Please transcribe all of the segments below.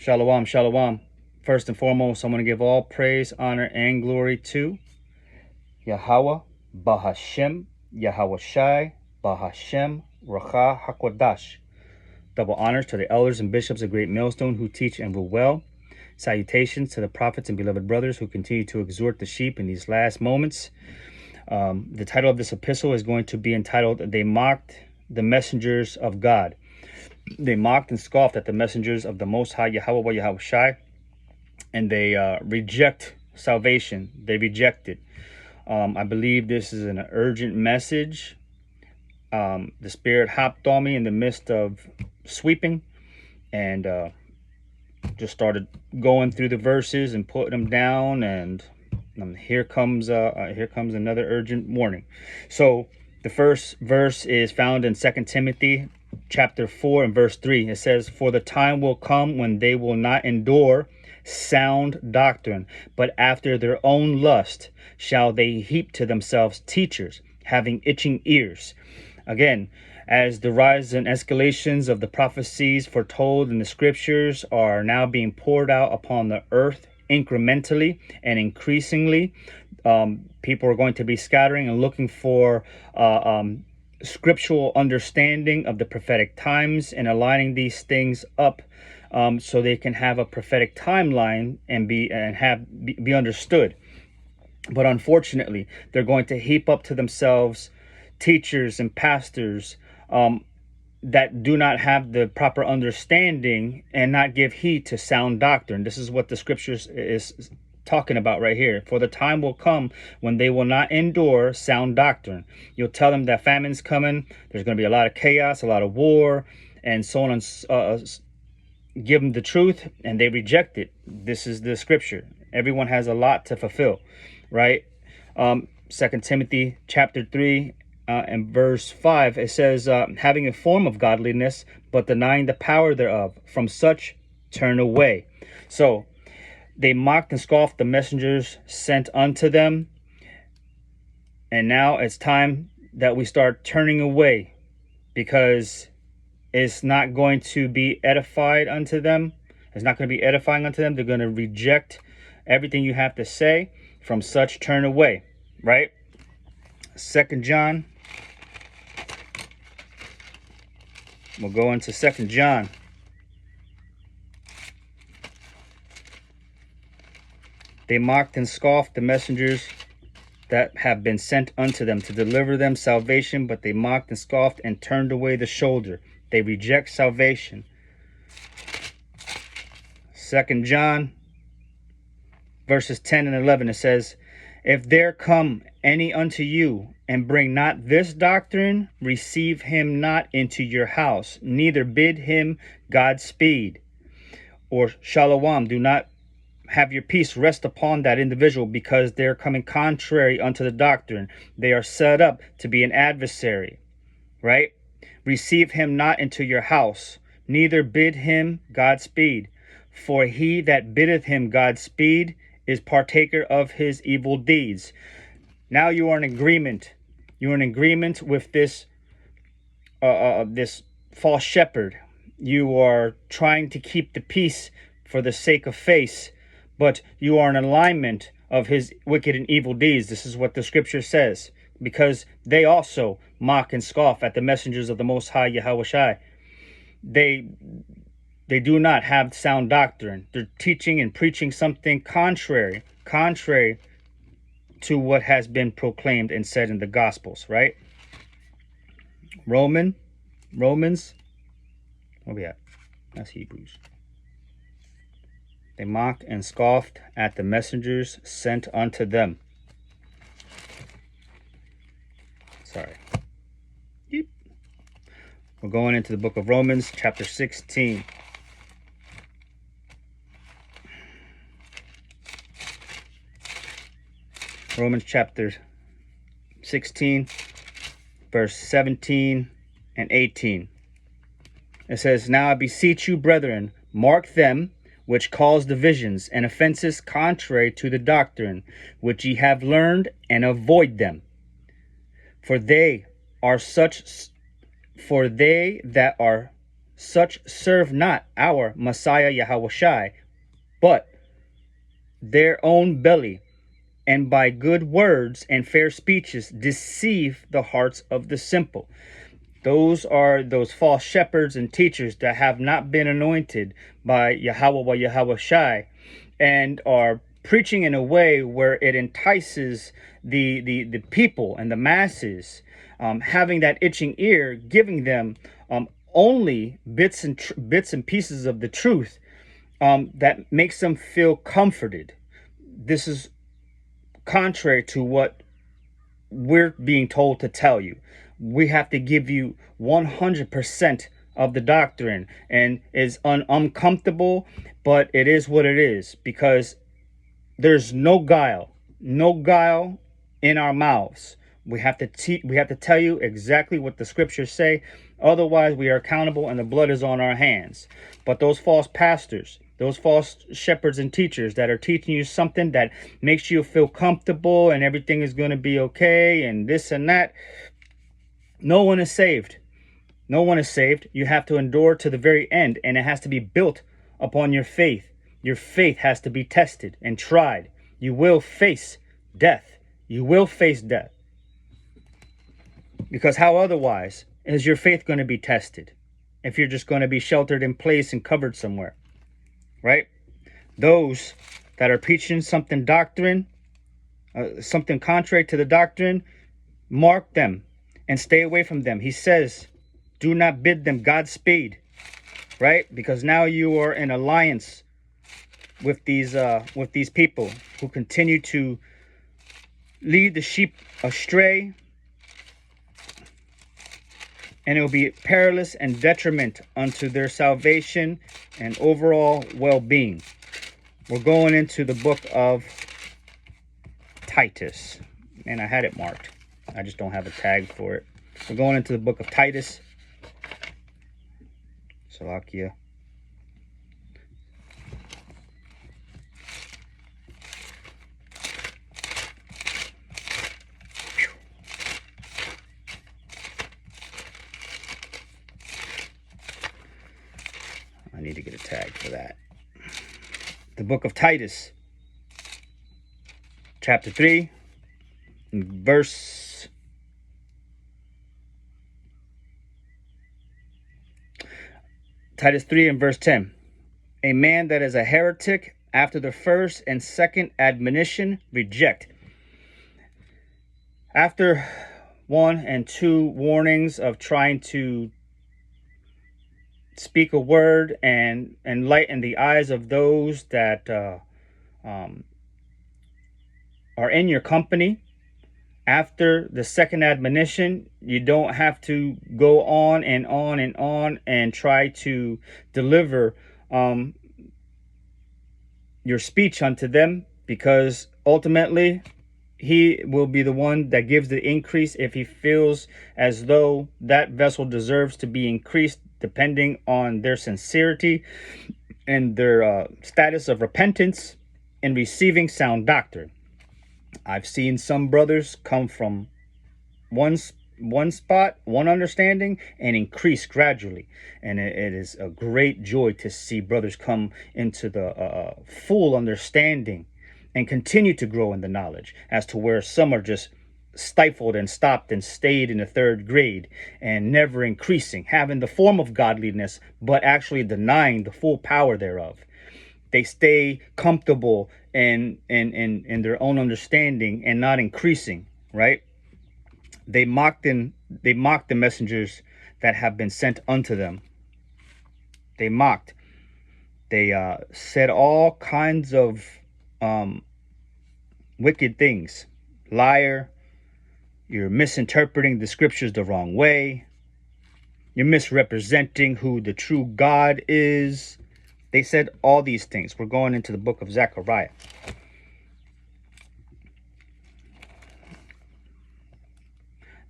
Shalom, shalom. First and foremost, I want to give all praise, honor, and glory to Yahweh, Bahashem, Yahweh Shai, Bahashem, Racha HaKodash. Double honors to the elders and bishops of Great Millstone who teach and rule well. Salutations to the prophets and beloved brothers who continue to exhort the sheep in these last moments. The title of this epistle is going to be entitled, They Mocked the Messengers of God. They mocked and scoffed at the messengers of the Most High Yahweh Yahweh Shai, and they reject salvation. They reject it. I believe this is an urgent message. The Spirit hopped on me in the midst of sweeping, and just started going through the verses and putting them down. And here comes another urgent warning. So the first verse is found in 2 Timothy chapter 4 and verse 3. It says, "For the time will come when they will not endure sound doctrine, but after their own lust shall they heap to themselves teachers, having itching ears." Again, as the rise and escalations of the prophecies foretold in the scriptures are now being poured out upon the earth incrementally and increasingly, people are going to be scattering and looking for scriptural understanding of the prophetic times and aligning these things up, so they can have a prophetic timeline and be understood. But unfortunately, they're going to heap up to themselves teachers and pastors that do not have the proper understanding and not give heed to sound doctrine. This is what the scriptures is talking about right here. For the time will come when they will not endure sound doctrine. You'll tell them that famine's coming, there's going to be a lot of chaos, a lot of war, and so on, and give them the truth, and they reject it. This is the scripture. Everyone has a lot to fulfill, right? 2 Timothy chapter 3 and verse 5, it says, having a form of godliness, but denying the power thereof, from such turn away. So they mocked and scoffed the messengers sent unto them. And now it's time that we start turning away, because it's not going to be edified unto them. It's not going to be edifying unto them. They're going to reject everything you have to say. From such turn away, right? 2 John. We'll go into 2 John. They mocked and scoffed the messengers that have been sent unto them to deliver them salvation, but they mocked and scoffed and turned away the shoulder. They reject salvation. 2 John verses 10 and 11, it says, "If there come any unto you, and bring not this doctrine, receive him not into your house, neither bid him Godspeed or Shalom. Do not have your peace rest upon that individual, because they're coming contrary unto the doctrine. They are set up to be an adversary," right? "Receive him not into your house, neither bid him Godspeed. For he that biddeth him Godspeed is partaker of his evil deeds." Now you are in agreement. You're in agreement with this this false shepherd. You are trying to keep the peace for the sake of face, but you are in alignment of his wicked and evil deeds. This is what the scripture says, because they also mock and scoff at the messengers of the Most High Yahweh Shai. They do not have sound doctrine. They're teaching and preaching something contrary to what has been proclaimed and said in the Gospels, right? Romans, where we at? That's Hebrews. They mocked and scoffed at the messengers sent unto them. Sorry. We're going into the book of Romans, chapter 16. Romans chapter 16, verse 17 and 18. It says, "Now I beseech you, brethren, mark them which cause divisions and offenses contrary to the doctrine which ye have learned, and avoid them. For they that are Such serve not our Messiah Yahushai, but their own belly, and by good words and fair speeches deceive the hearts of the simple. Those are those false shepherds and teachers that have not been anointed by Yahweh or Yahushai, and are preaching in a way where it entices the people and the masses, having that itching ear, giving them only bits and pieces of the truth, that makes them feel comforted. This is contrary to what we're being told to tell you. We have to give you 100% of the doctrine, and is uncomfortable, but it is what it is, because there's no guile in our mouths. We have to tell you exactly what the scriptures say. Otherwise, we are accountable and the blood is on our hands. But those false pastors, those false shepherds and teachers that are teaching you something that makes you feel comfortable and everything is going to be okay and this and that, no one is saved. No one is saved. You have to endure to the very end, and it has to be built upon your faith. Your faith has to be tested and tried. You will face death. You will face death. Because how otherwise is your faith going to be tested if you're just going to be sheltered in place and covered somewhere, right? Those that are preaching something doctrine, something contrary to the doctrine, mark them and stay away from them. He says, do not bid them Godspeed, right? Because now you are in alliance with these people who continue to lead the sheep astray, and it will be perilous and detriment unto their salvation and overall well-being. We're going into the book of Titus, and I had it marked. I just don't have a tag for it. We're going into the book of Titus. Salakia. I need to get a tag for that. The book of Titus, chapter 3, verse Titus 3 and verse 10. A man that is a heretic after the first and second admonition reject. After 1 and 2 warnings of trying to speak a word and enlighten the eyes of those that are in your company, after the second admonition, you don't have to go on and on and on and try to deliver your speech unto them, because ultimately he will be the one that gives the increase if he feels as though that vessel deserves to be increased, depending on their sincerity and their status of repentance in receiving sound doctrine. I've seen some brothers come from one spot, one understanding, and increase gradually. And it is a great joy to see brothers come into the full understanding and continue to grow in the knowledge, as to where some are just stifled and stopped and stayed in the third grade and never increasing, having the form of godliness, but actually denying the full power thereof. They stay comfortable in their own understanding and not increasing, right? They mock the messengers that have been sent unto them. They mocked. They said all kinds of wicked things. Liar. You're misinterpreting the scriptures the wrong way. You're misrepresenting who the true God is. They said all these things. We're going into the book of Zechariah.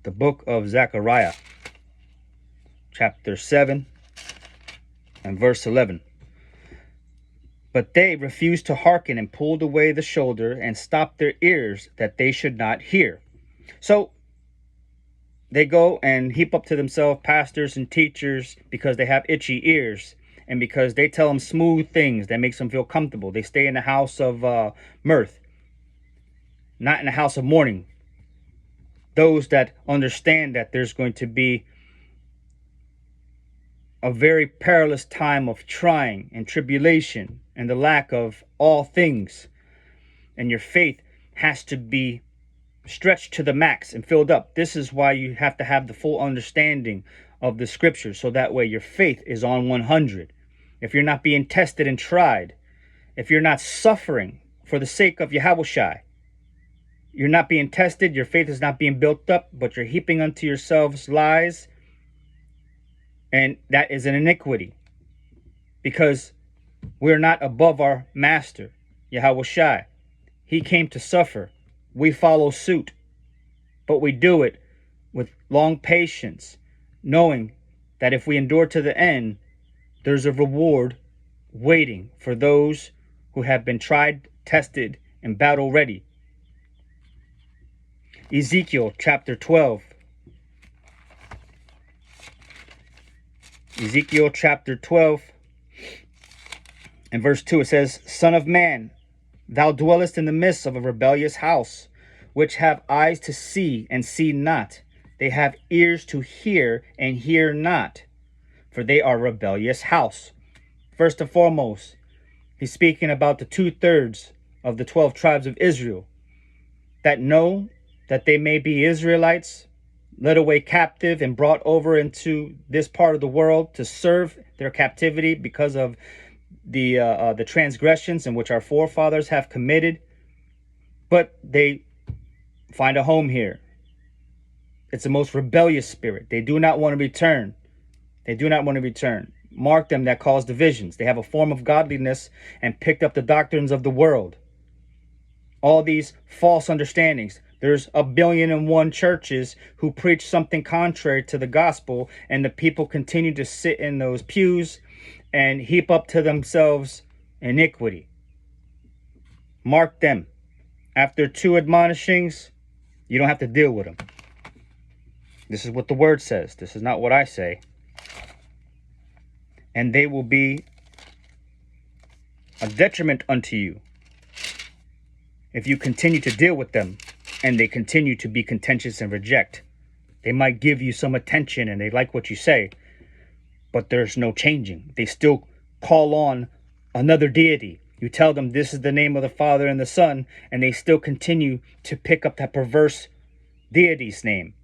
The book of Zechariah, chapter 7 and verse 11. But they refused to hearken and pulled away the shoulder and stopped their ears that they should not hear. So they go and heap up to themselves pastors and teachers because they have itchy ears and because they tell them smooth things that makes them feel comfortable. They stay in the house of mirth, not in the house of mourning. Those that understand that there's going to be a very perilous time of trying and tribulation and the lack of all things, and your faith has to be stretched to the max and filled up. This is why you have to have the full understanding of the scriptures, so that way your faith is on 100. If you're not being tested and tried, if you're not suffering for the sake of Yahushua, you're not being tested, your faith is not being built up, but you're heaping unto yourselves lies, and that is an iniquity, because we're not above our master, Yahushua. He came to suffer. We follow suit, but we do it with long patience, knowing that if we endure to the end, there's a reward waiting for those who have been tried, tested, and battle ready. Ezekiel chapter 12. Ezekiel chapter 12 and verse 2, it says, Son of man, thou dwellest in the midst of a rebellious house, which have eyes to see and see not. They have ears to hear and hear not, for they are a rebellious house. First and foremost, he's speaking about the 2/3 of the 12 tribes of Israel that know that they may be Israelites, led away captive and brought over into this part of the world to serve their captivity because of the transgressions in which our forefathers have committed, but they find a home here. It's the most rebellious spirit. They do not want to return. They do not want to return. Mark them that cause divisions. They have a form of godliness and picked up the doctrines of the world. All these false understandings. There's 1,000,001 churches who preach something contrary to the gospel, and the people continue to sit in those pews and heap up to themselves iniquity. Mark them. After 2 admonishings, you don't have to deal with them. This is what the word says. This is not what I say. And they will be a detriment unto you if you continue to deal with them and they continue to be contentious and reject. They might give you some attention and they like what you say, but there's no changing. They still call on another deity. You tell them this is the name of the Father and the Son, and they still continue to pick up that perverse deity's name.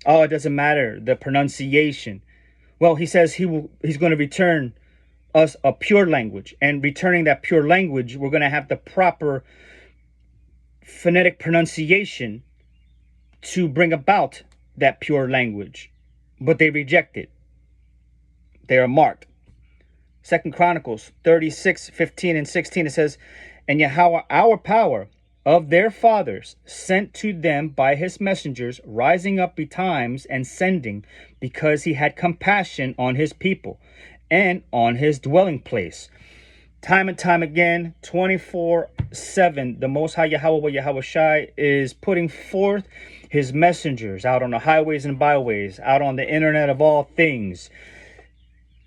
Oh, it doesn't matter, the pronunciation. Well, he says he's going to return us a pure language, and returning that pure language, we're going to have the proper phonetic pronunciation to bring about that pure language, but they reject it. They are marked. 2 Chronicles 36:15 and 16, it says, And Yahweh, our power of their fathers, sent to them by his messengers, rising up betimes and sending, because he had compassion on his people and on his dwelling place. Time and time again, 24/7, the Most High Yahweh Yahushua is putting forth his messengers out on the highways and byways, out on the internet of all things.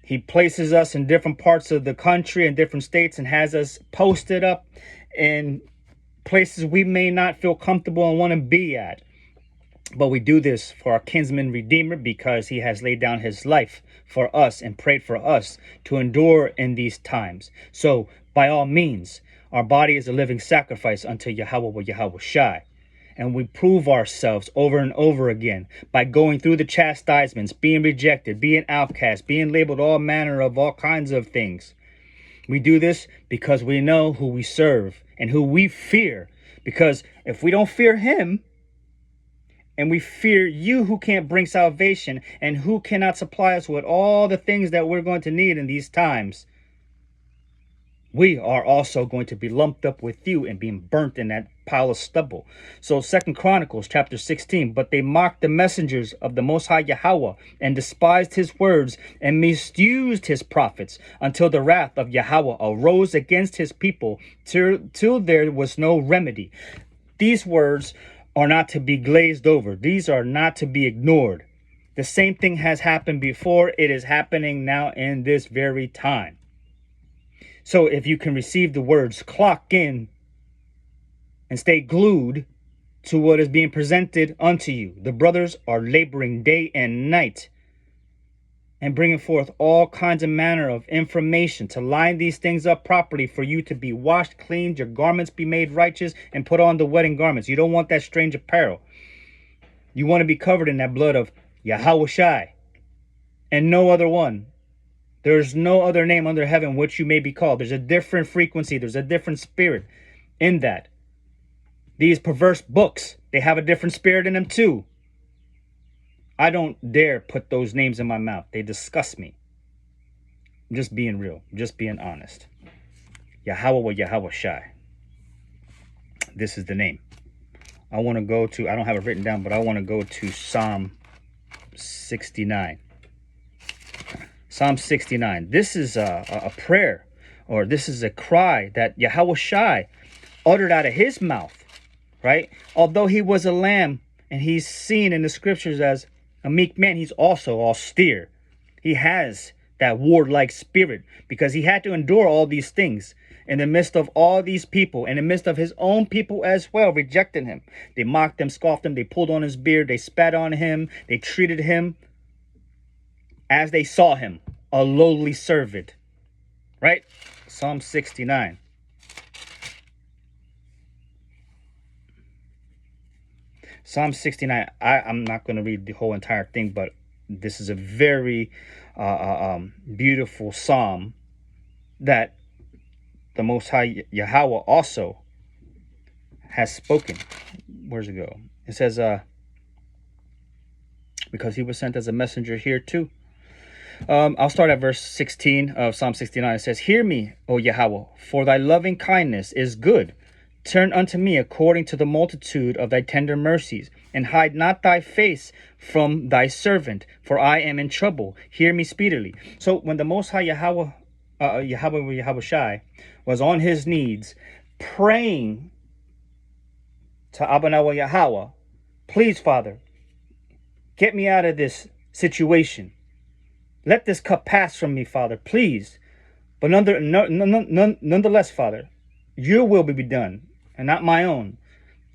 He places us in different parts of the country and different states and has us posted up in places we may not feel comfortable and want to be at. But we do this for our kinsman redeemer, because he has laid down his life for us and prayed for us to endure in these times. So by all means, our body is a living sacrifice unto Yahweh Yahushua. And we prove ourselves over and over again by going through the chastisements, being rejected, being outcast, being labeled all manner of all kinds of things. We do this because we know who we serve and who we fear. Because if we don't fear him, and we fear you who can't bring salvation and who cannot supply us with all the things that we're going to need in these times, we are also going to be lumped up with you and being burnt in that pile of stubble. So 2 Chronicles chapter 16, but they mocked the messengers of the Most High Yahweh and despised his words and misused his prophets until the wrath of Yahweh arose against his people till there was no remedy. These words are not to be glazed over. These are not to be ignored. The same thing has happened before. It is happening now in this very time. So if you can receive the words, clock in and stay glued to what is being presented unto you. The brothers are laboring day and night and bringing forth all kinds of manner of information to line these things up properly for you to be washed, cleaned, your garments be made righteous, and put on the wedding garments. You don't want that strange apparel. You want to be covered in that blood of Yahweh Shai and no other one. There's no other name under heaven which you may be called. There's a different frequency. There's a different spirit in that. These perverse books, they have a different spirit in them too. I don't dare put those names in my mouth. They disgust me. I'm just being real. Just being honest. Yahweh wa Yahweh Shai. This is the name. I want to go to, I don't have it written down, but I want to go to Psalm 69. Psalm 69. This is a prayer, or this is a cry that Yahweh Shai uttered out of his mouth, right? Although he was a lamb and he's seen in the scriptures as a meek man, he's also austere. He has that warlike spirit because he had to endure all these things in the midst of all these people, in the midst of his own people as well, rejecting him. They mocked him, scoffed him, they pulled on his beard, they spat on him, they treated him as they saw him, a lowly servant, right? Psalm 69. Psalm 69, I'm not going to read the whole entire thing, but this is a very beautiful psalm that the Most High Yahweh also has spoken. Where's it go? It says, because he was sent as a messenger here too. I'll start at verse 16 of Psalm 69. It says, hear me, O Yahweh, for thy loving kindness is good. Turn unto me according to the multitude of thy tender mercies, and hide not thy face from thy servant, for I am in trouble. Hear me speedily. So when the Most High Yahweh Shai was on his knees praying to Abanawa Yahweh, please, Father, get me out of this situation. Let this cup pass from me, Father, please. But nonetheless, Father, your will be done, and not my own.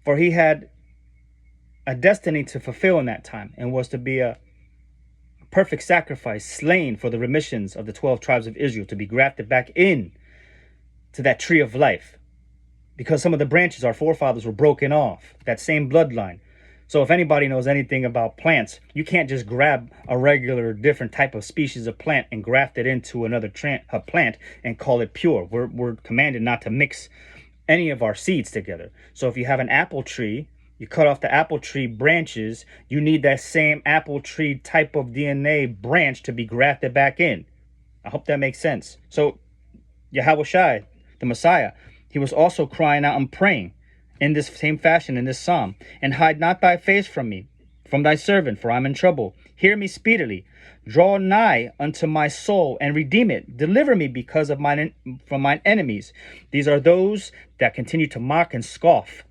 For he had a destiny to fulfill in that time, and was to be a perfect sacrifice, slain for the remissions of the 12 tribes of Israel, to be grafted back in to that tree of life. Because some of the branches, our forefathers, were broken off, that same bloodline. So if anybody knows anything about plants, you can't just grab a regular different type of species of plant and graft it into another plant and call it pure. We're commanded not to mix any of our seeds together. So if you have an apple tree, you cut off the apple tree branches, you need that same apple tree type of DNA branch to be grafted back in. I hope that makes sense. So Yahweh Shai, the Messiah, he was also crying out and praying in this same fashion in this psalm. And hide not thy face from me, from thy servant, for I'm in trouble. Hear me speedily. Draw nigh unto my soul and redeem it. Deliver me because of from mine enemies. These are those that continue to mock and scoff.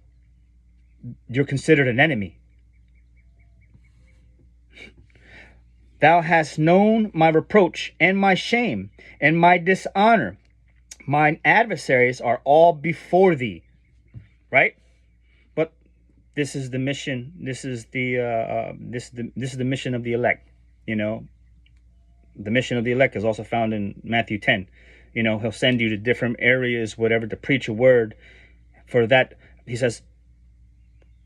You're considered an enemy. Thou hast known my reproach and my shame and my dishonor. Mine adversaries are all before thee. Right? But this is the mission. This is the this is the mission of the elect. You know, the mission of the elect is also found in Matthew 10. You know, he'll send you to different areas, whatever, to preach a word. For that, he says,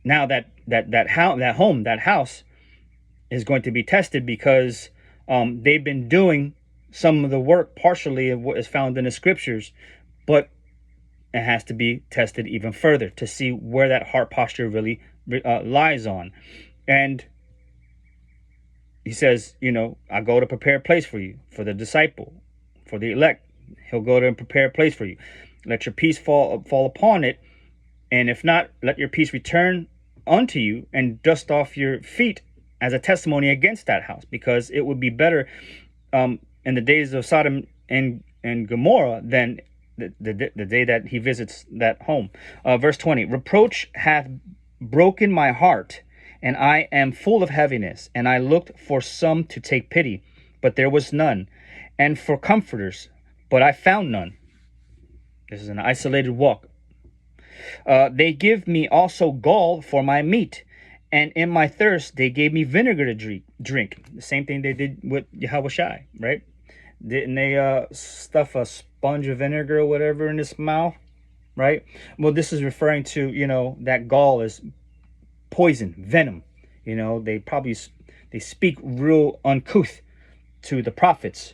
now that house is going to be tested because they've been doing some of the work partially of what is found in the scriptures, but it has to be tested even further to see where that heart posture really lies on. And he says, you know, I go to prepare a place for you, for the disciple, for the elect. He'll go to and prepare a place for you. Let your peace fall upon it. And if not, let your peace return unto you and dust off your feet as a testimony against that house, because it would be better in the days of Sodom and Gomorrah than the day that he visits that home. Verse 20, reproach hath broken my heart, and I am full of heaviness. And I looked for some to take pity, but there was none, and for comforters, but I found none. This is an isolated walk. They give me also gall for my meat, and in my thirst they gave me vinegar to drink. The same thing they did with Yahushai, right? Didn't they stuff a sponge of vinegar or whatever in his mouth, right? Well, this is referring to, that gall is poison, venom. They speak real uncouth to the prophets,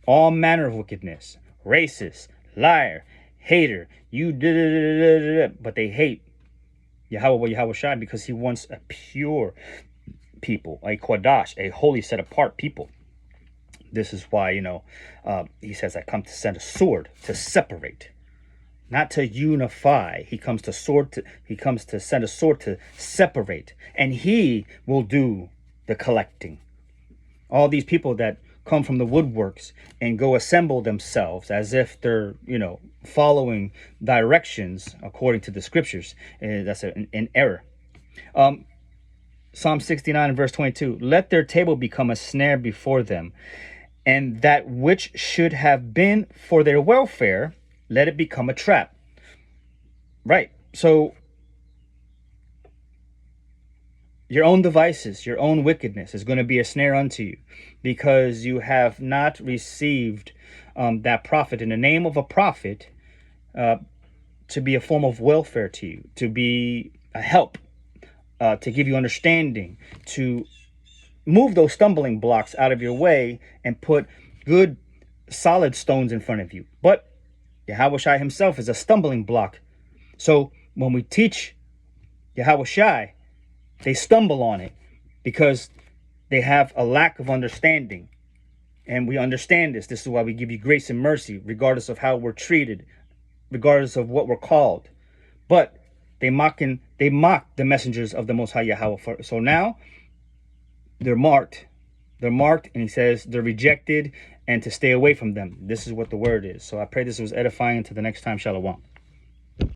all manner of wickedness, racist, liar, hater, but they hate Yahweh Shai because he wants a pure people, a Kodash, a holy set apart people. This is why, he says, I come to send a sword to separate, not to unify. He comes to send a sword to separate, and he will do the collecting. All these people that come from the woodworks and go assemble themselves as if they're, following directions according to the scriptures. That's an error. Psalm 69 and verse 22, let their table become a snare before them, and that which should have been for their welfare, let it become a trap. Right. So your own devices, your own wickedness is going to be a snare unto you, because you have not received that prophet in the name of a prophet to be a form of welfare to you, to be a help, to give you understanding, to move those stumbling blocks out of your way and put good solid stones in front of you. But Yahweh Shai himself is a stumbling block. So when we teach Yahweh Shai, they stumble on it because they have a lack of understanding. And we understand this. This is why we give you grace and mercy, regardless of how we're treated, regardless of what we're called. But they mock the messengers of the Most High Yahweh. So now they're marked. They're marked, and he says they're rejected and to stay away from them. This is what the word is. So I pray this was edifying. Until the next time, Shalom.